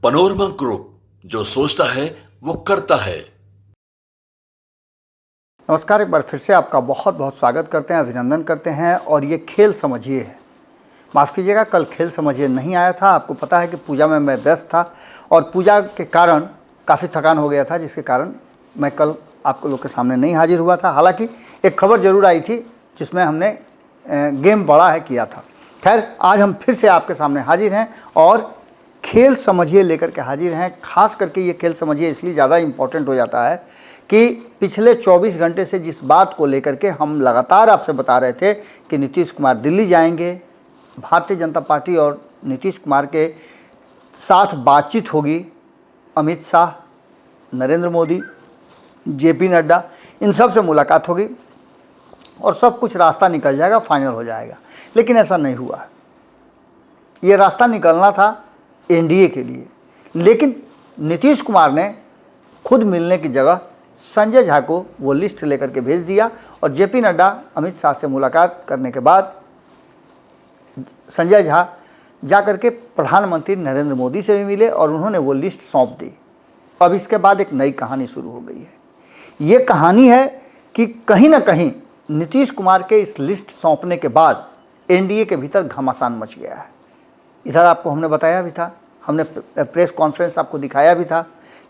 Panorama group, जो सोचता है वो करता है। नमस्कार, एक बार फिर से आपका बहुत बहुत स्वागत करते हैं, अभिनंदन करते हैं। और ये खेल समझिए है, माफ़ कीजिएगा, कल खेल समझिए नहीं आया था। आपको पता है कि पूजा में मैं व्यस्त था और पूजा के कारण काफ़ी थकान हो गया था, जिसके कारण मैं कल आपको लोग के सामने नहीं हाजिर हुआ था। हालांकि एक खबर ज़रूर आई थी जिसमें हमने गेम बड़ा है किया था। खैर, आज हम फिर से आपके सामने हाजिर हैं और खेल समझिए लेकर के हाजिर हैं। खास करके ये खेल समझिए इसलिए ज़्यादा इम्पोर्टेंट हो जाता है कि पिछले 24 घंटे से जिस बात को लेकर के हम लगातार आपसे बता रहे थे कि नीतीश कुमार दिल्ली जाएंगे, भारतीय जनता पार्टी और नीतीश कुमार के साथ बातचीत होगी, अमित शाह, नरेंद्र मोदी, जेपी नड्डा, इन सब से मुलाकात होगी और सब कुछ रास्ता निकल जाएगा, फाइनल हो जाएगा। लेकिन ऐसा नहीं हुआ। ये रास्ता निकलना था एनडीए के लिए, लेकिन नीतीश कुमार ने खुद मिलने की जगह संजय झा को वो लिस्ट लेकर के भेज दिया और जेपी नड्डा अमित शाह से मुलाकात करने के बाद संजय झा जाकर के प्रधानमंत्री नरेंद्र मोदी से भी मिले और उन्होंने वो लिस्ट सौंप दी। अब इसके बाद एक नई कहानी शुरू हो गई है। ये कहानी है कि कहीं ना कहीं नीतीश कुमार के इस लिस्ट सौंपने के बाद एनडीए के भीतर घमासान मच गया है। इधर आपको हमने बताया भी था, हमने प्रेस कॉन्फ्रेंस आपको दिखाया भी था।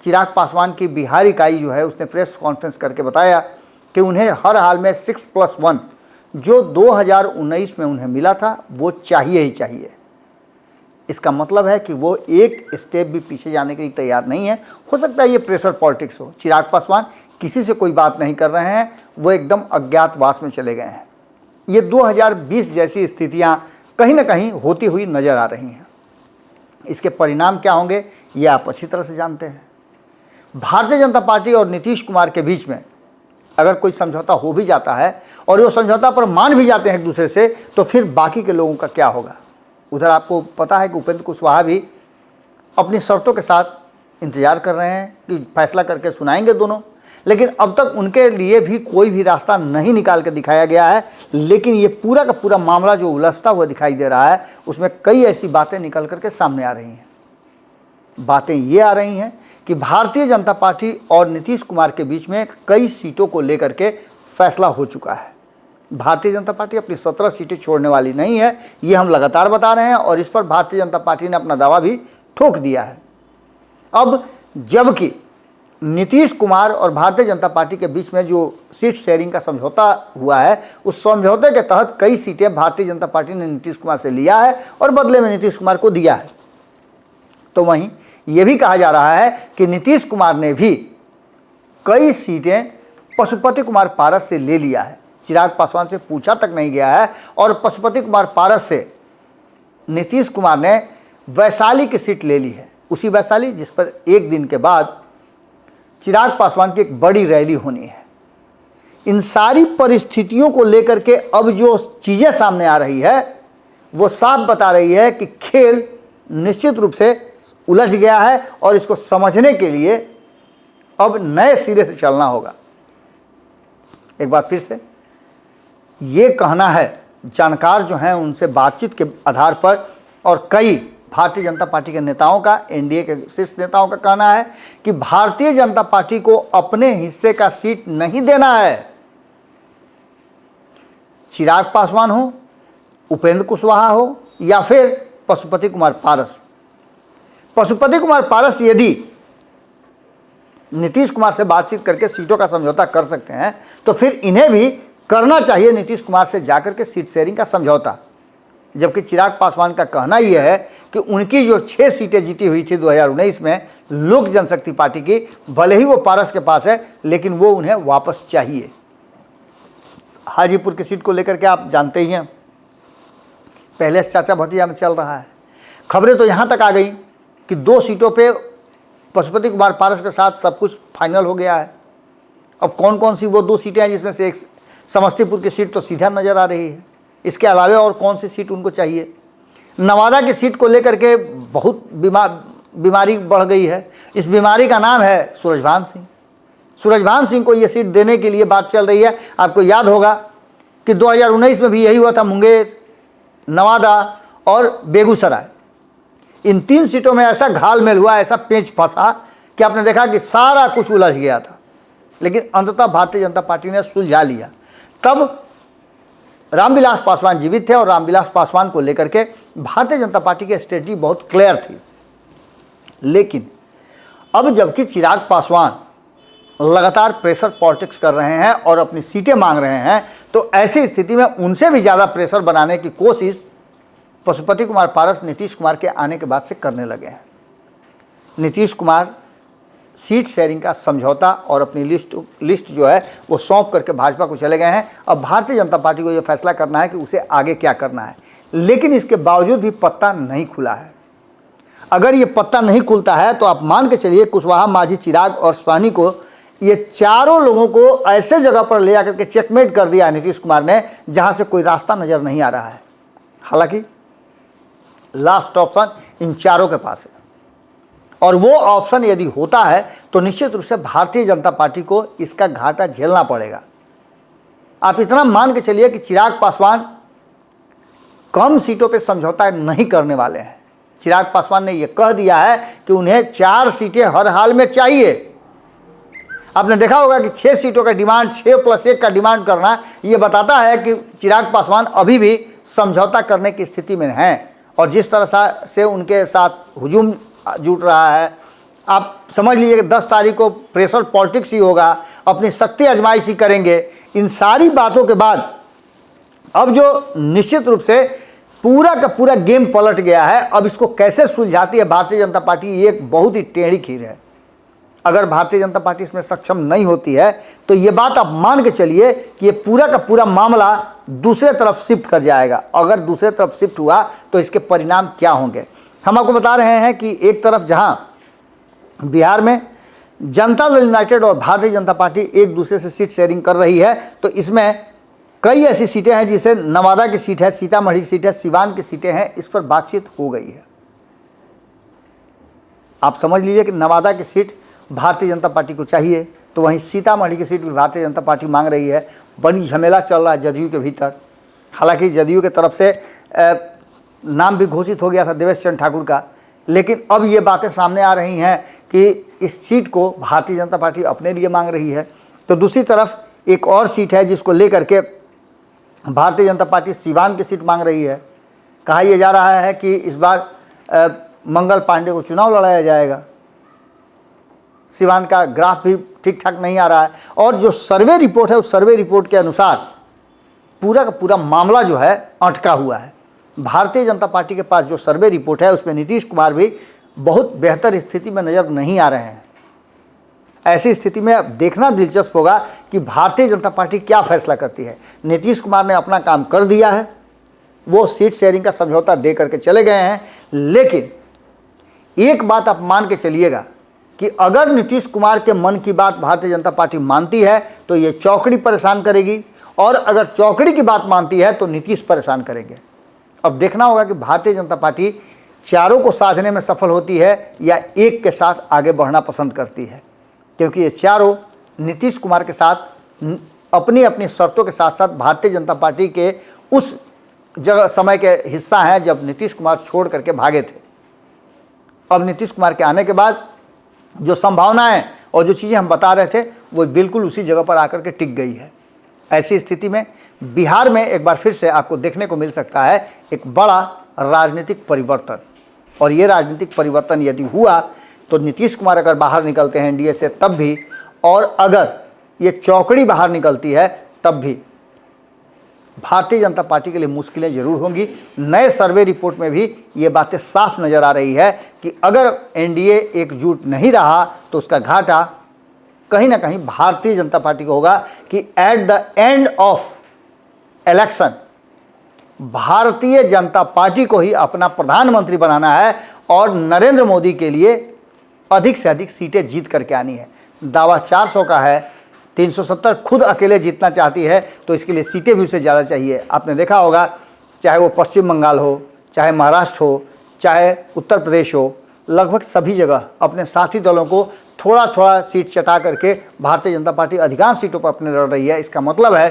चिराग पासवान की बिहार इकाई जो है उसने प्रेस कॉन्फ्रेंस करके बताया कि उन्हें हर हाल में 6+1 जो 2019 में उन्हें मिला था वो चाहिए ही चाहिए। इसका मतलब है कि वो एक स्टेप भी पीछे जाने के लिए तैयार नहीं है। हो सकता है ये प्रेशर पॉलिटिक्स हो, चिराग पासवान किसी से कोई बात नहीं कर रहे हैं, वो एकदम अज्ञातवास में चले गए हैं। ये 2020 जैसी स्थितियां कहीं ना कहीं होती हुई नजर आ रही हैं। इसके परिणाम क्या होंगे ये आप अच्छी तरह से जानते हैं। भारतीय जनता पार्टी और नीतीश कुमार के बीच में अगर कोई समझौता हो भी जाता है और वो समझौता पर मान भी जाते हैं एक दूसरे से, तो फिर बाकी के लोगों का क्या होगा। उधर आपको पता है कि उपेंद्र कुशवाहा भी अपनी शर्तों के साथ इंतजार कर रहे हैं कि फैसला करके सुनाएंगे दोनों, लेकिन अब तक उनके लिए भी कोई भी रास्ता नहीं निकाल के दिखाया गया है। लेकिन ये पूरा का पूरा मामला जो उलझता हुआ दिखाई दे रहा है उसमें कई ऐसी बातें निकल करके सामने आ रही हैं। बातें ये आ रही हैं कि भारतीय जनता पार्टी और नीतीश कुमार के बीच में कई सीटों को लेकर के फैसला हो चुका है। भारतीय जनता पार्टी अपनी 17 सीटें छोड़ने वाली नहीं है, ये हम लगातार बता रहे हैं और इस पर भारतीय जनता पार्टी ने अपना दावा भी ठोक दिया है। अब जबकि नीतीश कुमार और भारतीय जनता पार्टी के बीच में जो सीट शेयरिंग का समझौता हुआ है, उस समझौते के तहत कई सीटें भारतीय जनता पार्टी ने नीतीश कुमार से लिया है और बदले में नीतीश कुमार को दिया है। तो वहीं ये भी कहा जा रहा है कि नीतीश कुमार ने भी कई सीटें पशुपति कुमार पारस से ले लिया है। चिराग पासवान से पूछा तक नहीं गया है और पशुपति कुमार पारस से नीतीश कुमार ने वैशाली की सीट ले ली है। उसी वैशाली जिस पर एक दिन के बाद चिराग पासवान की एक बड़ी रैली होनी है। इन सारी परिस्थितियों को लेकर के अब जो चीज़ें सामने आ रही है वो साफ बता रही है कि खेल निश्चित रूप से उलझ गया है और इसको समझने के लिए अब नए सिरे से चलना होगा। एक बार फिर से ये कहना है, जानकार जो हैं उनसे बातचीत के आधार पर और कई भारतीय जनता पार्टी के नेताओं का, एनडीए के शीर्ष नेताओं का कहना है कि भारतीय जनता पार्टी को अपने हिस्से का सीट नहीं देना है। चिराग पासवान हो, उपेंद्र कुशवाहा हो या फिर पशुपति कुमार पारस। पशुपति कुमार पारस यदि नीतीश कुमार से बातचीत करके सीटों का समझौता कर सकते हैं तो फिर इन्हें भी करना चाहिए नीतीश कुमार से जाकर के सीट शेयरिंग का समझौता। जबकि चिराग पासवान का कहना यह है कि उनकी जो 6 सीटें जीती हुई थी 2019 में लोक जनशक्ति पार्टी की, भले ही वो पारस के पास है लेकिन वो उन्हें वापस चाहिए। हाजीपुर की सीट को लेकर के आप जानते ही हैं, पहले से चाचा भतीजा में चल रहा है। खबरें तो यहाँ तक आ गई कि 2 सीटों पे पशुपति कुमार पारस के साथ सब कुछ फाइनल हो गया है। अब कौन कौन सी वो 2 सीटें हैं, जिसमें से एक समस्तीपुर की सीट तो सीधा नज़र आ रही है, इसके अलावा और कौन सी सीट उनको चाहिए। नवादा की सीट को लेकर के बहुत बीमारी बढ़ गई है। इस बीमारी का नाम है सूरजभान सिंह। सूरजभान सिंह को ये सीट देने के लिए बात चल रही है। आपको याद होगा कि 2019 में भी यही हुआ था। मुंगेर, नवादा और बेगूसराय, इन 3 सीटों में ऐसा घालमेल हुआ, ऐसा पेंच फंसा कि आपने देखा कि सारा कुछ उलझ गया था, लेकिन अंततः भारतीय जनता पार्टी ने सुलझा लिया। तब रामविलास पासवान जीवित थे और रामविलास पासवान को लेकर के भारतीय जनता पार्टी की स्ट्रेटजी बहुत क्लियर थी। लेकिन अब जबकि चिराग पासवान लगातार प्रेशर पॉलिटिक्स कर रहे हैं और अपनी सीटें मांग रहे हैं, तो ऐसी स्थिति में उनसे भी ज़्यादा प्रेशर बनाने की कोशिश पशुपति कुमार पारस नीतीश कुमार के आने के बाद से करने लगे हैं। नीतीश कुमार सीट शेयरिंग का समझौता और अपनी लिस्ट जो है वो सौंप करके भाजपा को चले गए हैं। अब भारतीय जनता पार्टी को ये फैसला करना है कि उसे आगे क्या करना है, लेकिन इसके बावजूद भी पत्ता नहीं खुला है। अगर ये पत्ता नहीं खुलता है तो आप मान के चलिए कुशवाहा, माझी, चिराग और साहनी को, ये चारों लोगों को ऐसे जगह पर ले आकर के चेकमेट कर दिया नीतीश कुमार ने जहां से कोई रास्ता नजर नहीं आ रहा है। हालांकि लास्ट ऑप्शन इन चारों के पास है, और वो ऑप्शन यदि होता है तो निश्चित रूप से भारतीय जनता पार्टी को इसका घाटा झेलना पड़ेगा। आप इतना मान के चलिए कि चिराग पासवान कम सीटों पे समझौता नहीं करने वाले हैं। चिराग पासवान ने यह कह दिया है कि उन्हें 4 सीटें हर हाल में चाहिए। आपने देखा होगा कि 6 सीटों का डिमांड, 6+1 का डिमांड करना, ये बताता है कि चिराग पासवान अभी भी समझौता करने की स्थिति में हैं। और जिस तरह से उनके साथ हुजूम जुट रहा है, आप समझ लीजिए कि 10 तारीख को प्रेशर पॉलिटिक्स ही होगा, अपनी शक्ति आजमाइश ही करेंगे। इन सारी बातों के बाद अब जो निश्चित रूप से पूरा का पूरा गेम पलट गया है, अब इसको कैसे सुलझाती है भारतीय जनता पार्टी, ये एक बहुत ही टेढ़ी खीर है। अगर भारतीय जनता पार्टी इसमें सक्षम नहीं होती है तो ये बात आप मान के चलिए कि ये पूरा का पूरा मामला दूसरे तरफ शिफ्ट कर जाएगा। अगर दूसरे तरफ शिफ्ट हुआ तो इसके परिणाम क्या होंगे, हम आपको बता रहे हैं कि एक तरफ जहां बिहार में जनता दल यूनाइटेड और भारतीय जनता पार्टी एक दूसरे से सीट शेयरिंग कर रही है, तो इसमें कई ऐसी सीटें हैं, जिसे नवादा की सीट है, सीतामढ़ी की सीट है, सिवान की सीटें हैं, इस पर बातचीत हो गई है। आप समझ लीजिए कि नवादा की सीट भारतीय जनता पार्टी को चाहिए, तो वहीं सीतामढ़ी की सीट भी भारतीय जनता पार्टी मांग रही है। बड़ी झमेला चल रहा है जदयू के भीतर। हालांकि जदयू के तरफ से नाम भी घोषित हो गया था देवेश चंद्र ठाकुर का, लेकिन अब ये बातें सामने आ रही हैं कि इस सीट को भारतीय जनता पार्टी अपने लिए मांग रही है। तो दूसरी तरफ एक और सीट है जिसको लेकर के भारतीय जनता पार्टी सिवान की सीट मांग रही है। कहा यह जा रहा है कि इस बार मंगल पांडे को चुनाव लड़ाया जाएगा। सिवान का ग्राफ भी ठीक ठाक नहीं आ रहा है, और जो सर्वे रिपोर्ट है उस सर्वे रिपोर्ट के अनुसार पूरा का पूरा मामला जो है अटका हुआ है। भारतीय जनता पार्टी के पास जो सर्वे रिपोर्ट है उसमें नीतीश कुमार भी बहुत बेहतर स्थिति में नज़र नहीं आ रहे हैं। ऐसी स्थिति में अब देखना दिलचस्प होगा कि भारतीय जनता पार्टी क्या फैसला करती है। नीतीश कुमार ने अपना काम कर दिया है, वो सीट शेयरिंग का समझौता दे करके चले गए हैं, लेकिन एक बात आप मान के चलिएगा कि अगर नीतीश कुमार के मन की बात भारतीय जनता पार्टी मानती है तो ये चौकड़ी परेशान करेगी, और अगर चौकड़ी की बात मानती है तो नीतीश परेशान करेंगे। अब देखना होगा कि भारतीय जनता पार्टी चारों को साधने में सफल होती है या एक के साथ आगे बढ़ना पसंद करती है, क्योंकि ये चारों नीतीश कुमार के साथ अपनी अपनी शर्तों के साथ साथ भारतीय जनता पार्टी के उस जगह समय के हिस्सा हैं जब नीतीश कुमार छोड़ करके भागे थे। अब नीतीश कुमार के आने के बाद जो संभावनाएं और जो चीज़ें हम बता रहे थे वो बिल्कुल उसी जगह पर आकर के टिक गई है। ऐसी स्थिति में बिहार में एक बार फिर से आपको देखने को मिल सकता है एक बड़ा राजनीतिक परिवर्तन, और ये राजनीतिक परिवर्तन यदि हुआ तो नीतीश कुमार अगर बाहर निकलते हैं एनडीए से तब भी, और अगर ये चौकड़ी बाहर निकलती है तब भी भारतीय जनता पार्टी के लिए मुश्किलें जरूर होंगी। नए सर्वे रिपोर्ट में भी ये बातें साफ नज़र आ रही है कि अगर एनडीए एकजुट नहीं रहा तो उसका घाटा कहीं ना कहीं भारतीय जनता पार्टी को होगा कि at the end of election Bharatiya Janata party को ही अपना प्रधानमंत्री बनाना है और नरेंद्र मोदी के लिए अधिक से अधिक सीटें जीत करके आनी है। दावा 400 का है, 370 खुद अकेले जीतना चाहती है, तो इसके लिए सीटें भी उसे ज़्यादा चाहिए। आपने देखा होगा, चाहे वो पश्चिम बंगाल हो, चाहे महाराष्ट्र हो, चाहे उत्तर प्रदेश हो, लगभग सभी जगह अपने साथी दलों को थोड़ा थोड़ा सीट चटा करके भारतीय जनता पार्टी अधिकांश सीटों पर अपने लड़ रही है। इसका मतलब है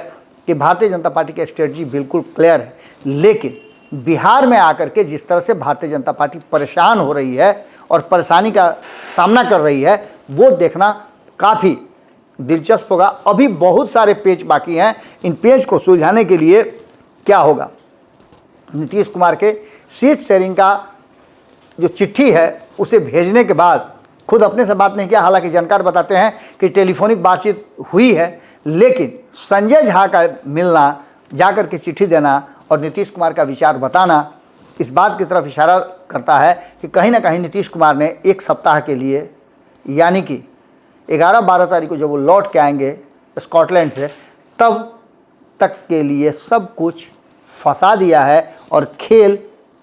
कि भारतीय जनता पार्टी की स्ट्रेटजी बिल्कुल क्लियर है, लेकिन बिहार में आकर के जिस तरह से भारतीय जनता पार्टी परेशान हो रही है और परेशानी का सामना कर रही है, वो देखना काफ़ी दिलचस्प होगा। अभी बहुत सारे पेच बाकी हैं। इन पेच को सुलझाने के लिए क्या होगा, नीतीश कुमार के सीट शेयरिंग का जो चिट्ठी है उसे भेजने के बाद खुद अपने से बात नहीं किया, हालांकि जानकार बताते हैं कि टेलीफोनिक बातचीत हुई है, लेकिन संजय झा का मिलना, जाकर के चिट्ठी देना और नीतीश कुमार का विचार बताना इस बात की तरफ इशारा करता है कि कहीं ना कहीं नीतीश कुमार ने एक सप्ताह के लिए, यानी कि 11-12 तारीख को जब वो लौट के आएंगे स्कॉटलैंड से, तब तक के लिए सब कुछ फंसा दिया है और खेल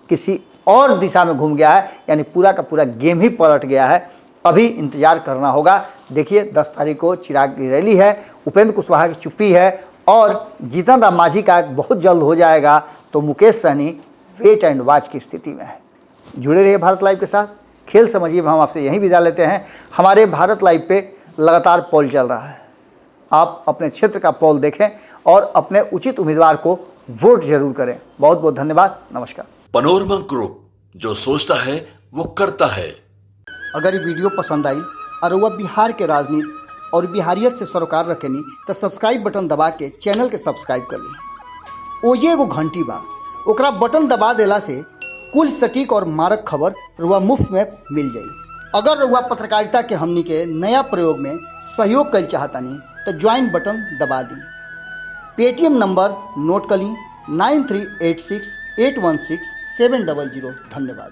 किसी और दिशा में घूम गया है, यानी पूरा का पूरा गेम ही पलट गया है। अभी इंतजार करना होगा। देखिए 10 तारीख को चिराग की रैली है, उपेंद्र कुशवाहा की चुप्पी है और जीतन राम मांझी का बहुत जल्द हो जाएगा, तो Mukesh Sahni wait and watch की स्थिति में है। जुड़े रहिए भारत लाइव के साथ। खेल समझिए हम आपसे यहीं विदा लेते हैं। हमारे भारत लाइव पे लगातार पोल चल रहा है, आप अपने क्षेत्र का पोल देखें और अपने उचित उम्मीदवार को वोट जरूर करें। बहुत बहुत धन्यवाद, नमस्कार। पनोरमा ग्रुप, जो सोचता है वो करता है। अगर ये वीडियो पसंद आई और वह बिहार के राजनीति और बिहारियत से सरोकार रखेनी तो सब्सक्राइब बटन दबा के चैनल के सब्सक्राइब कर ली। ओजे एगो घंटी बा, ओकरा बटन दबा देला से कुल सटीक और मारक खबर रुआ मुफ्त में मिल जाई। अगर रुआ पत्रकारिता के हमनी के नया प्रयोग में सहयोग कर चाहतानी तो ज्वाइन बटन दबा दी। पेटीएम नंबर नोट कर ली 9386816700। धन्यवाद।